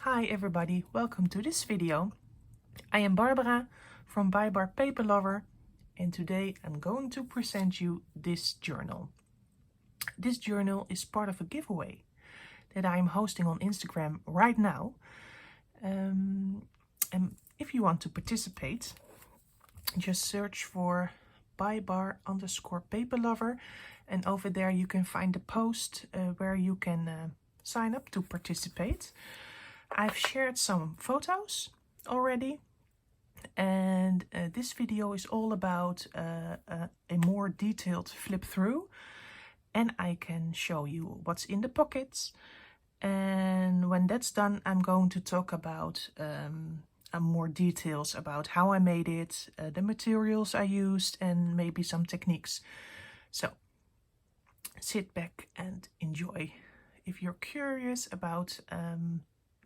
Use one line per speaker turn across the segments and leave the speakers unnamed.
Hi everybody, welcome to this video. I am Barbara from Bar Paper Lover, and today I'm going to present you this journal. This journal is part of a giveaway that I am hosting on Instagram right now. And if you want to participate, just search for bar_paperlover, and over there you can find the post where you can sign up to participate. I've shared some photos already, and this video is all about a more detailed flip through, and I can show you what's in the pockets. And when that's done, I'm going to talk about more details about how I made it, the materials I used, and maybe some techniques. So sit back and enjoy if you're curious about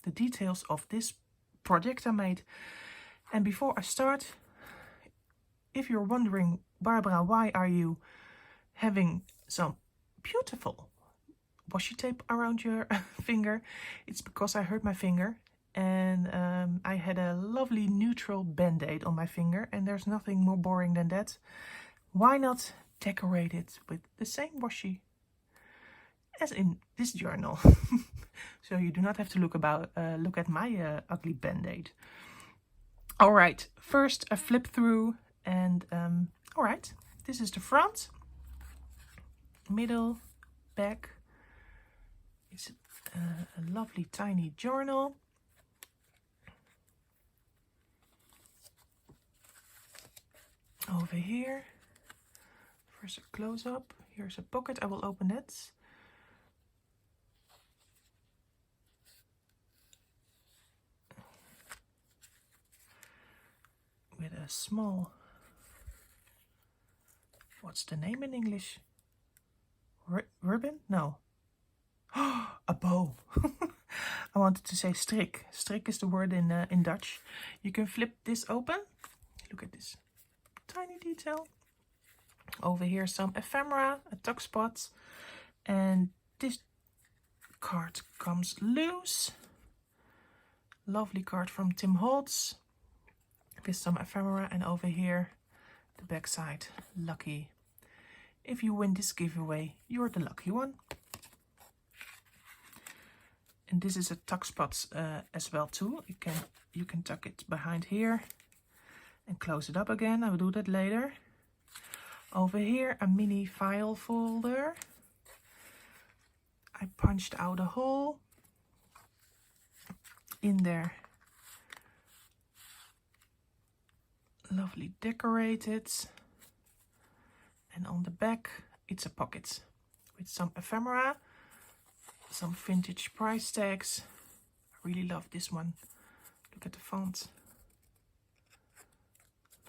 the details of this project I made. And before I start, if you're wondering, Barbara, why are you having some beautiful washi tape around your finger? It's because I hurt my finger, and I had a lovely neutral band-aid on my finger, and there's nothing more boring than that. Why not decorate it with the same washi as in this journal? So you do not have to look at my ugly band-aid. All right, first a flip through, and all right, this is the front, middle, back. It's a lovely tiny journal. Over here, first a close-up. Here's a pocket. I will open it. With a small, what's the name in English? Ribbon? No. A bow. I wanted to say strik. Strik is the word in Dutch. You can flip this open. Look at this tiny detail. Over here some ephemera, a tuck spot, and this card comes loose. Lovely card from Tim Holtz with some ephemera, and over here the back side, lucky. If you win this giveaway, you're the lucky one. And this is a tuck spot as well too. You can tuck it behind here and close it up again. I will do that later. Over here a mini file folder. I punched out a hole in there. Lovely decorated. And on the back it's a pocket with some ephemera, some vintage price tags. I really love this one. Look at the font.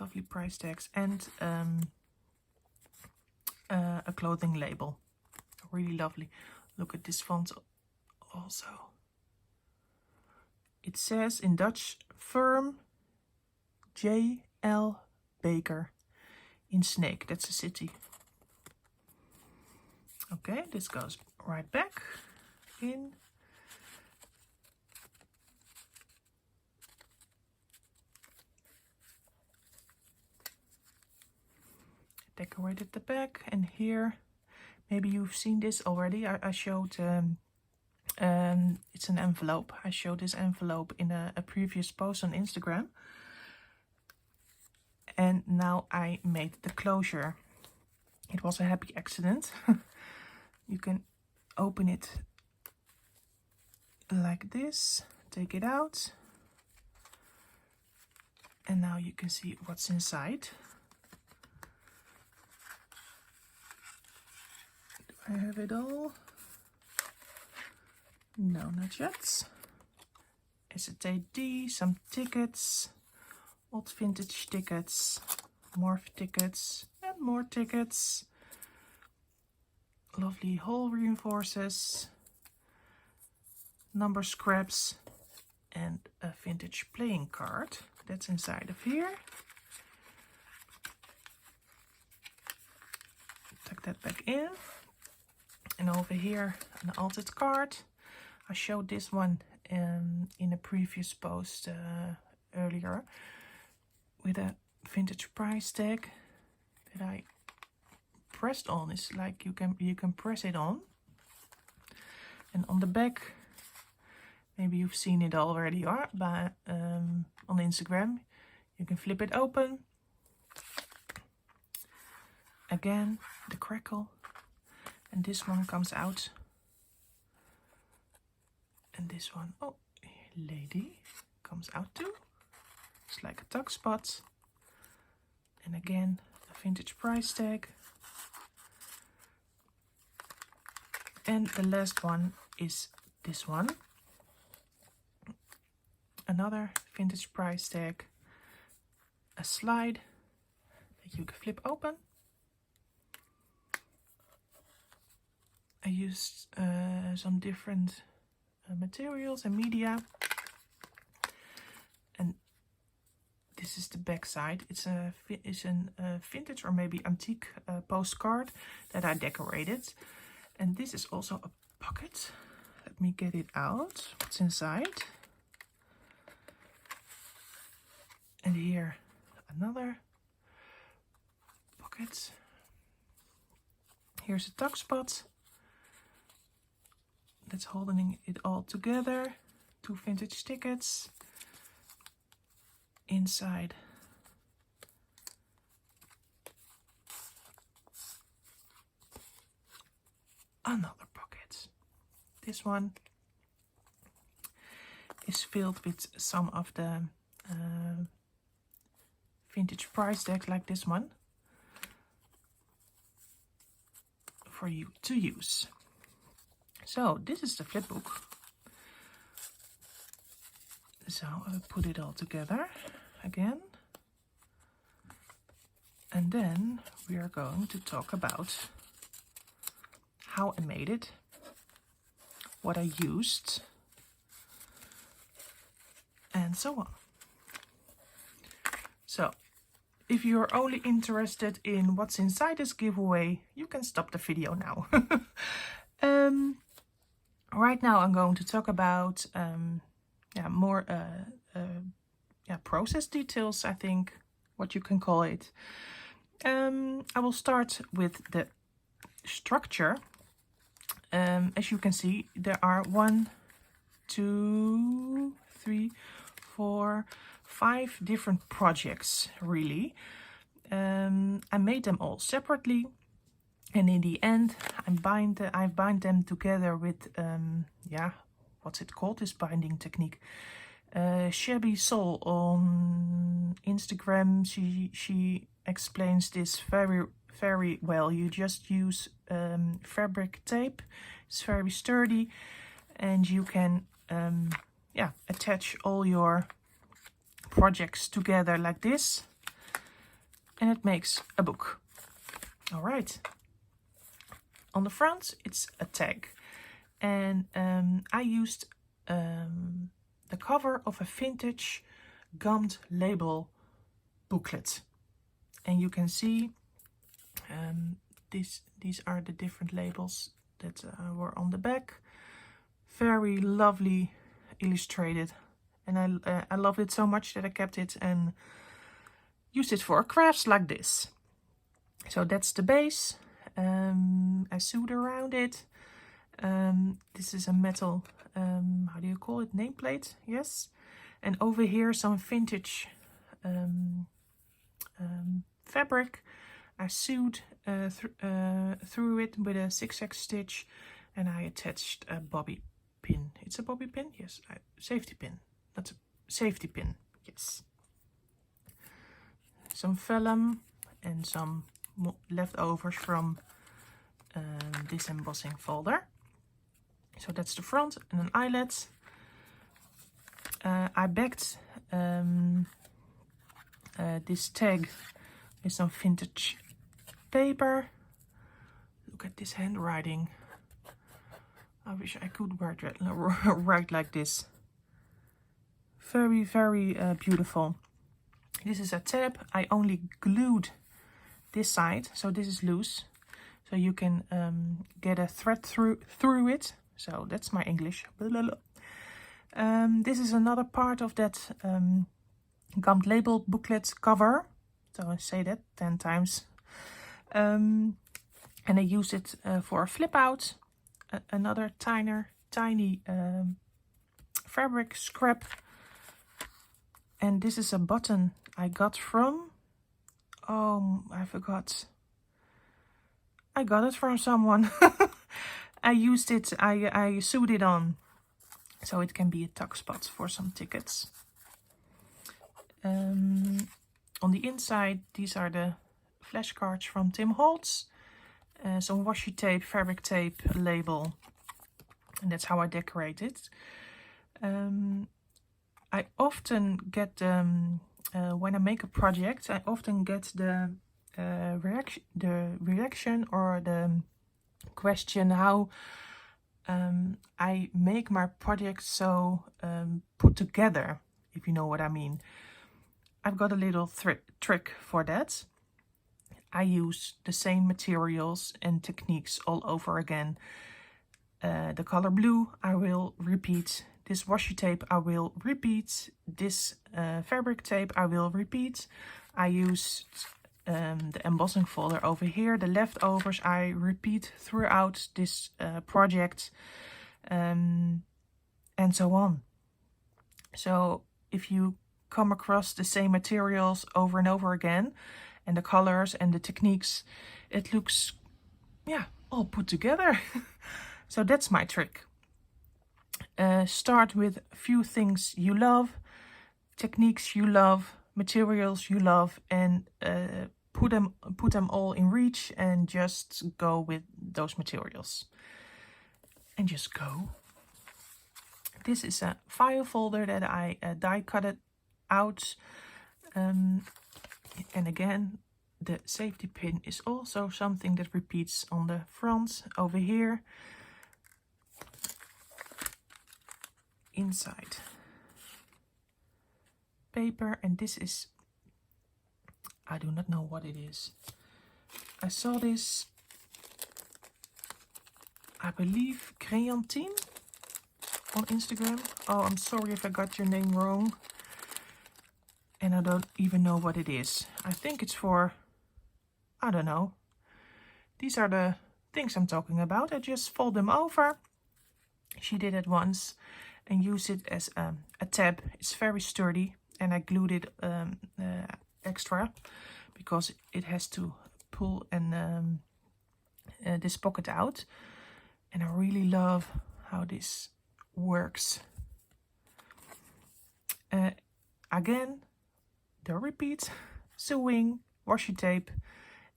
Lovely price tags, and a clothing label. Really lovely. Look at this font also. It says in Dutch, Firm J.L. Baker in Snake. That's a city. Okay, this goes right back in. Decorated the back, and here, maybe you've seen this already. I showed, it's an envelope. I showed this envelope in a previous post on Instagram. And now I made the closure. It was a happy accident. You can open it like this, take it out, and now you can see what's inside. Do I have it all? No, not yet. Acetate D, some tickets, old vintage tickets, morph tickets, and more tickets. Lovely hole reinforcers, number scraps, and a vintage playing card that's inside of here. Tuck that back in. And over here an altered card. I showed this one in a previous post earlier with a vintage price tag that I pressed on. It's like you can press it on, and on the back, maybe you've seen it already, or but on Instagram, you can flip it open. Again, the crackle, and this one comes out, and this one, oh, lady, comes out too. It's like a tuck spot, and again, a vintage price tag. And the last one is this one. Another vintage price tag, a slide that you can flip open. I used some different materials and media. And this is the back side. It's a vintage or maybe antique postcard that I decorated. And this is also a pocket. Let me get it out. What's inside? And here another pocket. Here's a tuck spot that's holding it all together. 2 vintage tickets. Inside another pocket. This one is filled with some of the vintage price tags like this one for you to use. So this is the flip book. So I'll put it all together again. And then we are going to talk about how I made it, what I used, and so on. So, if you're only interested in what's inside this giveaway, you can stop the video now. Right now I'm going to talk about more process details, I think, what you can call it. I will start with the structure. As you can see, there are 1, 2, 3, 4, 5 different projects, really. I made them all separately, and in the end, I bind them together with, what's it called, this binding technique? Shabby Soul on Instagram, she explains this very well. You just use fabric tape. It's very sturdy, and you can attach all your projects together like this, and it makes a book. All right. On the front, it's a tag, and I used the cover of a vintage gummed label booklet, and you can see these are the different labels that were on the back. Very lovely illustrated, and I loved it so much that I kept it and used it for crafts like this. So that's the base. I sewed around it. This is a metal, how do you call it, nameplate? Yes. And over here some vintage fabric. I sewed through it with a zigzag stitch, and I attached a bobby pin. It's a bobby pin? Yes. Safety pin. That's a safety pin. Yes. Some vellum and some leftovers from this embossing folder. So that's the front, and an eyelet. I backed this tag with some vintage paper. Look at this handwriting. I wish I could write like this. Very, very beautiful. This is a tab. I only glued this side, so this is loose. So you can get a thread through it. So that's my English. This is another part of that gummed label booklet cover. So I say that 10 times. And I use it for a flip out. Another tiny fabric scrap. And this is a button I got from, oh, I forgot. I got it from someone. I used it, I sewed it on. So it can be a tuck spot for some tickets. On the inside, these are the flashcards from Tim Holtz. Some washi tape, fabric tape, a label. And that's how I decorate it. I often get, when I make a project, I often get the reaction or the question how I make my project so put together, if you know what I mean. I've got a little trick for that. I use the same materials and techniques all over again. The color blue I will repeat. This washi tape I will repeat. This fabric tape I will repeat. I use the embossing folder over here. The leftovers I repeat throughout this project, and so on. So if you come across the same materials over and over again, and the colors and the techniques, it looks, yeah, all put together. So that's my trick. Start with a few things you love, techniques you love, materials you love, and put them all in reach and just go with those materials. And just go. This is a file folder that I die cut it out. And again, the safety pin is also something that repeats on the front over here. Inside paper, and this is, I do not know what it is. I saw this, I believe, Creantine on Instagram. Oh, I'm sorry if I got your name wrong. And I don't even know what it is. I think it's for, I don't know. These are the things I'm talking about. I just fold them over. She did it once and use it as a tab. It's very sturdy, and I glued it extra because it has to pull and this pocket out. And I really love how this works. Again, the repeat, sewing, washi tape,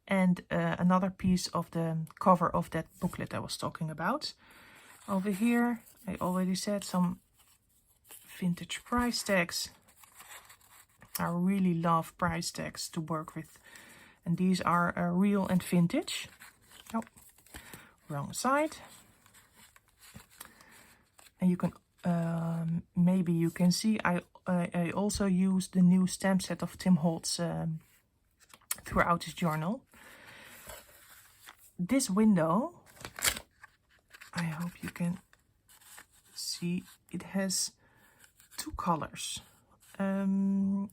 and another piece of the cover of that booklet I was talking about. Over here, I already said, some vintage price tags. I really love price tags to work with. And these are real and vintage. Oh, wrong side. And you can, maybe you can see, I also use the new stamp set of Tim Holtz throughout his journal. This window, I hope you can see, it has two colors. When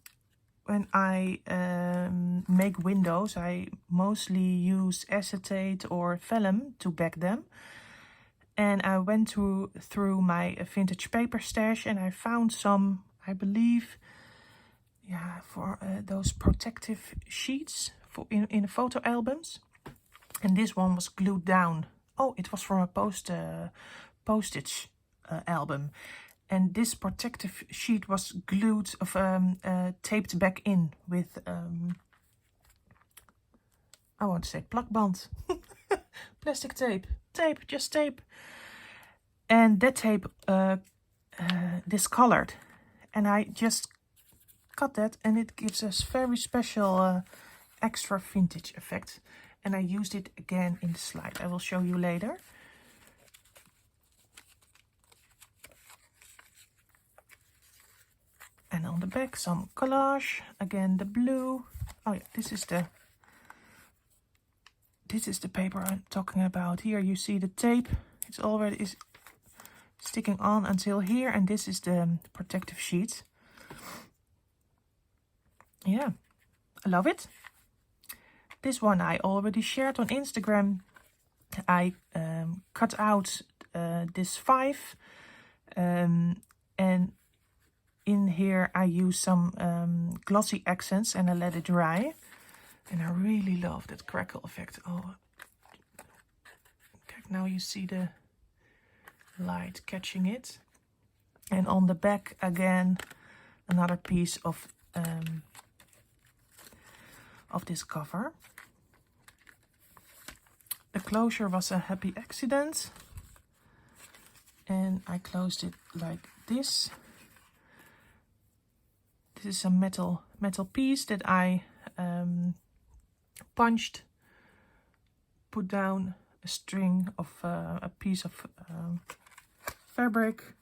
I make windows, I mostly use acetate or vellum to back them. And I went through my vintage paper stash, and I found some, I believe, yeah, for those protective sheets for in photo albums. And this one was glued down. Oh, it was from a postage album. And this protective sheet was glued, taped back in with, I want to say plakband. Plastic tape. Just tape. And that tape discolored. And I just cut that, and it gives us very special extra vintage effect. And I used it again in the slide. I will show you later. And on the back, some collage. Again, the blue. Oh yeah, this is the paper I'm talking about. Here you see the tape. It's sticking on until here, and this is the protective sheet. Yeah, I love it. This one I already shared on Instagram. I cut out this 5 and in here I use some glossy accents and I let it dry. And I really love that crackle effect. Oh, kijk, now you see the light catching it. And on the back again, another piece of this cover. The closure was a happy accident. And I closed it like this. This is a metal piece that I punched, put down a string of a piece of fabric,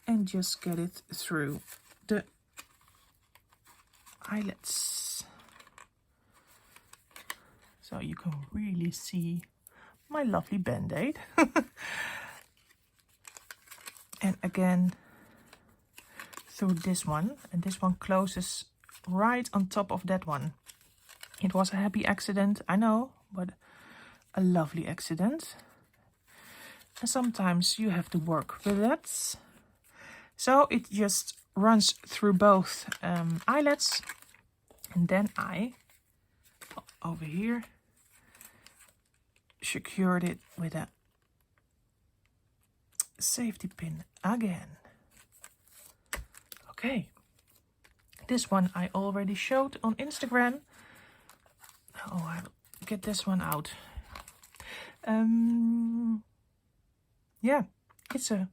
and just get it through the eyelets. So you can really see my lovely band-aid. And again, through this one, and this one closes right on top of that one. It was a happy accident, I know, but a lovely accident. And sometimes you have to work with that. So it just runs through both eyelets. And then I, over here, secured it with a safety pin again. Okay, this one I already showed on Instagram. Oh, I'll get this one out. Yeah, it's a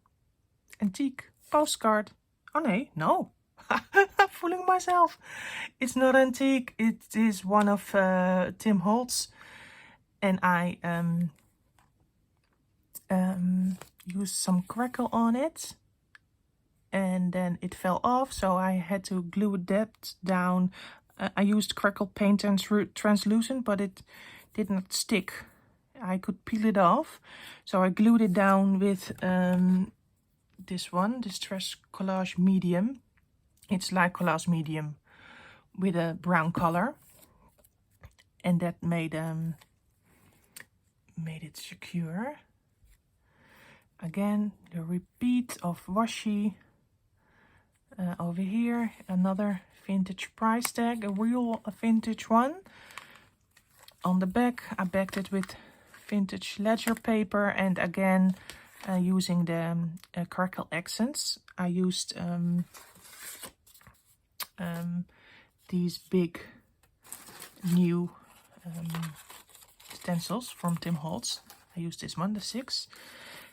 antique postcard. Oh no, I'm fooling myself. It's not antique. It is one of Tim Holtz, and I used some crackle on it, and then it fell off, so I had to glue that down. I used crackle paint and translucent, but it did not stick. I could peel it off, so I glued it down with this one, Distress Collage Medium. It's like Collage Medium with a brown color, and that made it secure. Again, the repeat of washi. Over here, another vintage price tag, a real vintage one. On the back, I backed it with vintage ledger paper, and again, using the crackle accents. I used these big new stencils from Tim Holtz. I used this one, the 6,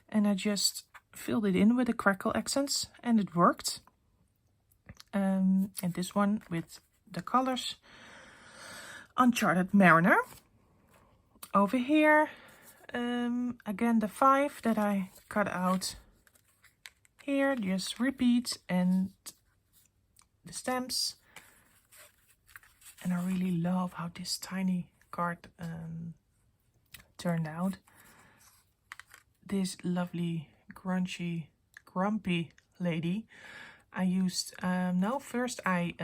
and I just filled it in with the crackle accents, and it worked. And this one with the colors, Uncharted Mariner. Over here, again the 5 that I cut out here, just repeat, and the stamps. And I really love how this tiny card turned out. This lovely grumpy lady. I used, first I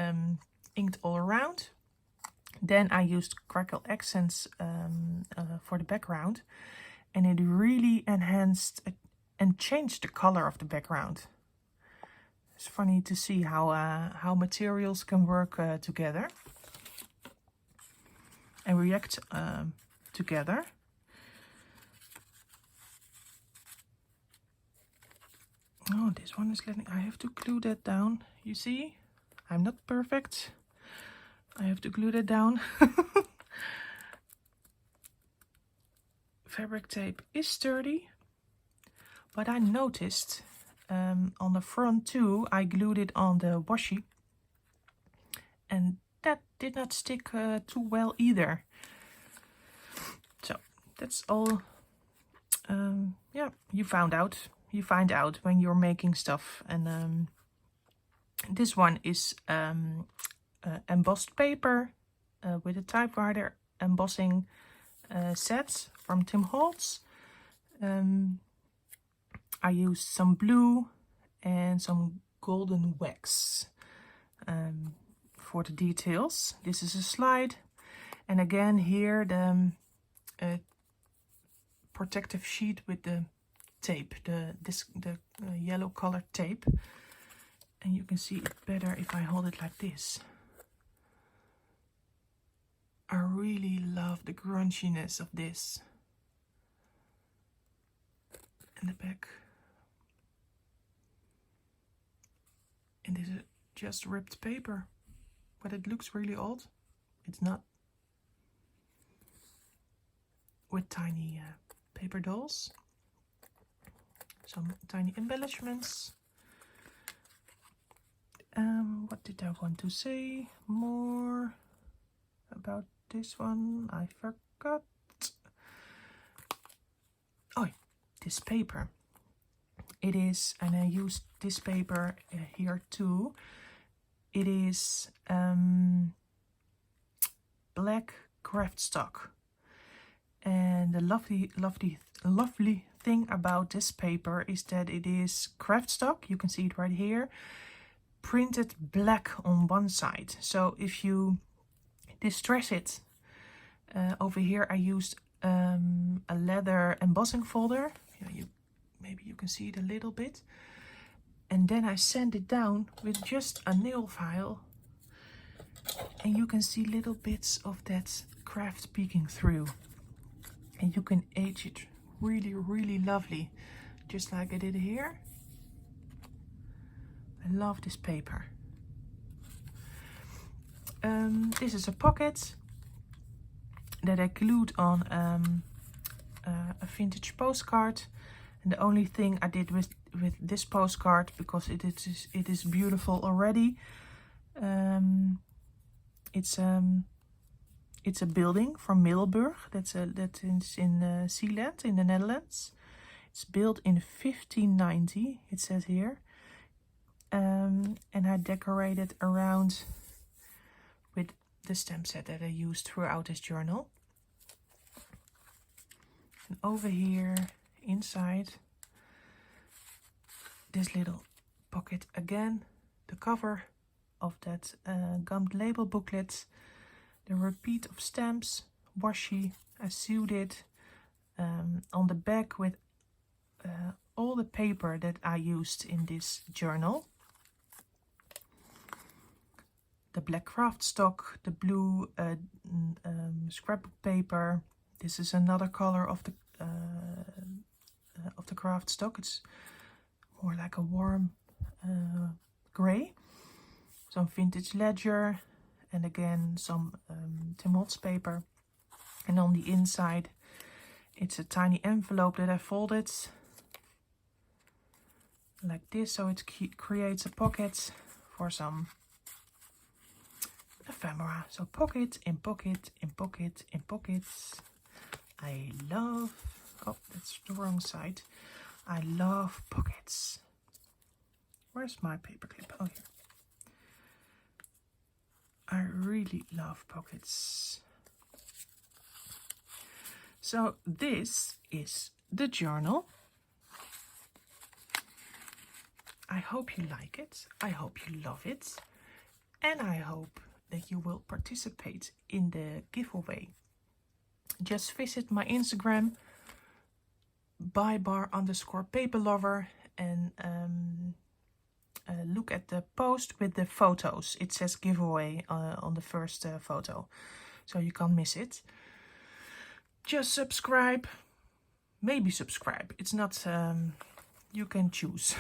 inked all around. Then I used crackle accents for the background. And it really enhanced and changed the color of the background. It's funny to see how materials can work together and react together. Oh, this one is letting... I have to glue that down. You see? I'm not perfect. I have to glue that down. Fabric tape is sturdy. But I noticed on the front too, I glued it on the washi. And that did not stick too well either. So, that's all. Yeah, you found out. You find out when you're making stuff. And this one is embossed paper with a typewriter embossing set from Tim Holtz. I used some blue and some golden wax for the details. This is a slide, and again here the protective sheet with the tape, the yellow colored tape, and you can see it better if I hold it like this. I really love the crunchiness of this. And the back. And this is just ripped paper, but it looks really old. It's not. With tiny paper dolls. Some tiny embellishments. What did I want to say more about this one? I forgot. Oh, this paper. It is, and I used this paper here too. It is black craft stock. And the lovely thing about this paper is that it is craft stock. You can see it right here, printed black on one side. So if you distress it, over here I used a leather embossing folder. Maybe you can see it a little bit. And then I sand it down with just a nail file. And you can see little bits of that craft peeking through. And you can age it really, really lovely, just like I did here. I love this paper. This is a pocket that I glued on a vintage postcard. And the only thing I did with this postcard, because it is beautiful already, it's a building from Middelburg. That is in Zeeland, in the Netherlands. It's built in 1590, it says here. And I decorated around with the stamp set that I used throughout this journal. And over here, inside this little pocket again, the cover of that gummed label booklet. The repeat of stamps, washi. I sewed it on the back with all the paper that I used in this journal. The black craft stock, the blue scrapbook paper. This is another color of the craft stock. It's more like a warm gray. Some vintage ledger. And again, some Tim Holtz paper. And on the inside, it's a tiny envelope that I folded like this. So it creates a pocket for some ephemera. So pocket in pocket in pocket in pockets. I love, oh, that's the wrong side. I love pockets. Where's my paperclip? Oh, here. I really love pockets. So this is the journal. I hope you like it. I hope you love it. And I hope that you will participate in the giveaway. Just visit my Instagram, @paperlover, and look at the post with the photos. It says giveaway on the first photo, so you can't miss it. Just subscribe, maybe subscribe. It's not, you can choose.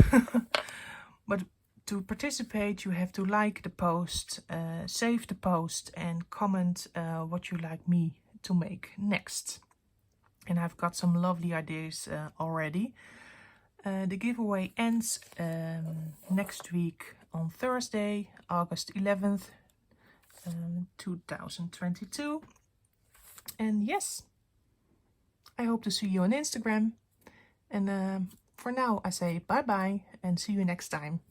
But to participate, you have to like the post, save the post, and comment what you like me to make next. And I've got some lovely ideas already. The giveaway ends next week on Thursday, August 11th, 2022. And yes, I hope to see you on Instagram. And for now, I say bye-bye and see you next time.